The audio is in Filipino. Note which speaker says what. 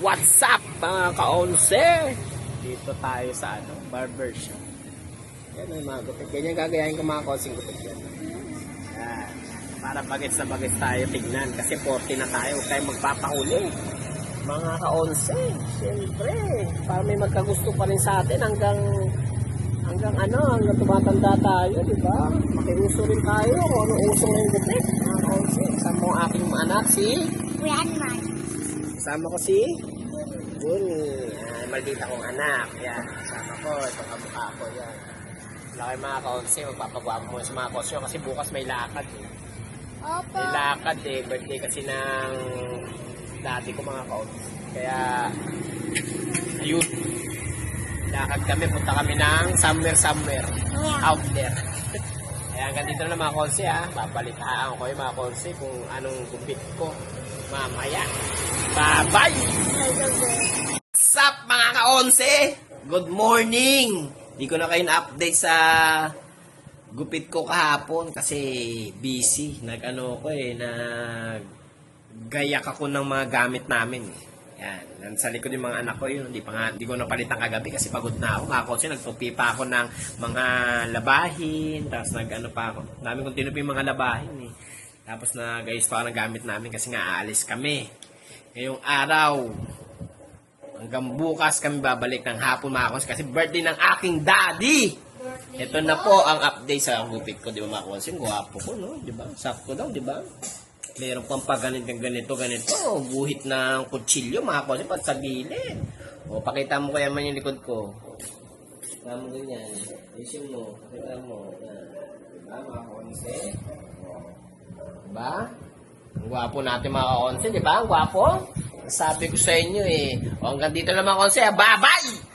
Speaker 1: What's up mga ka-onse? Dito tayo sa barbershop. Yan ay mga gupit. Ganyan gagayahin ko mga konsing gupit yan. Yan. Para bagets na bagets tayo tignan. Kasi 40 na tayo. Huwag tayo magpapahuli. Mga ka-onse. Siyempre. Para may magkagusto pa rin sa atin hanggang tumatanda tayo, di ba? Makiuso rin tayo kung ano uso ng gupit. Mga ka-onse. Kasama ko aking anak si
Speaker 2: Grandman.
Speaker 1: Kasama ko si Bunny. Maldita kong anak. Yan. Kasama ko. Itong kamukha ko. Yan. Laki mga ka-onse. Magpapagwamo mo sa mga konsyo kasi bukas may lakad eh.
Speaker 2: Opo.
Speaker 1: May lakad eh. Birthday kasi ng dati ko mga ka-onse. Kaya ayun. Lakad kami. Punta kami ng somewhere. Out there. Kaya hanggang dito na mga konse ha. Babalitaan ko yung mga konse kung anong gupit ko mamaya. Bye-bye! What's up mga ka-onse? Good morning! Di ko na kayo na-update sa gupit ko kahapon kasi busy. Nag-gayak ako ng mga gamit namin. Yan. Nasa likod yung mga anak ko yun. Di ko napalitan kagabi kasi pagod na ako. Mga konse, nagtupi pa ako ng mga labahin. Tapos pa ako. Dami kong tinupi yung mga labahin eh. Tapos nag-ayos pa ako ng gamit namin kasi nga aalis kami. Ngayong araw, hanggang bukas kami babalik ng hapon mga konse kasi birthday ng aking daddy. Ito na po ang update sa gupit ko, di ba mga konse? Guwapo ko, no? Di ba? Sakto daw, di ba? Meron pang ganito. Guhit ng kutsilyo, mga konse, pat sa gilid. O, pakita mo kaya man yung likod ko. Pakita mo ganyan. Isin mo. Pakita mo. Diba, mga konse? Diba? Ang gwapo natin mga ka-onse, diba? Ang gwapo? Sabi ko sa inyo eh. O hanggang dito na mga konse. Bye-bye!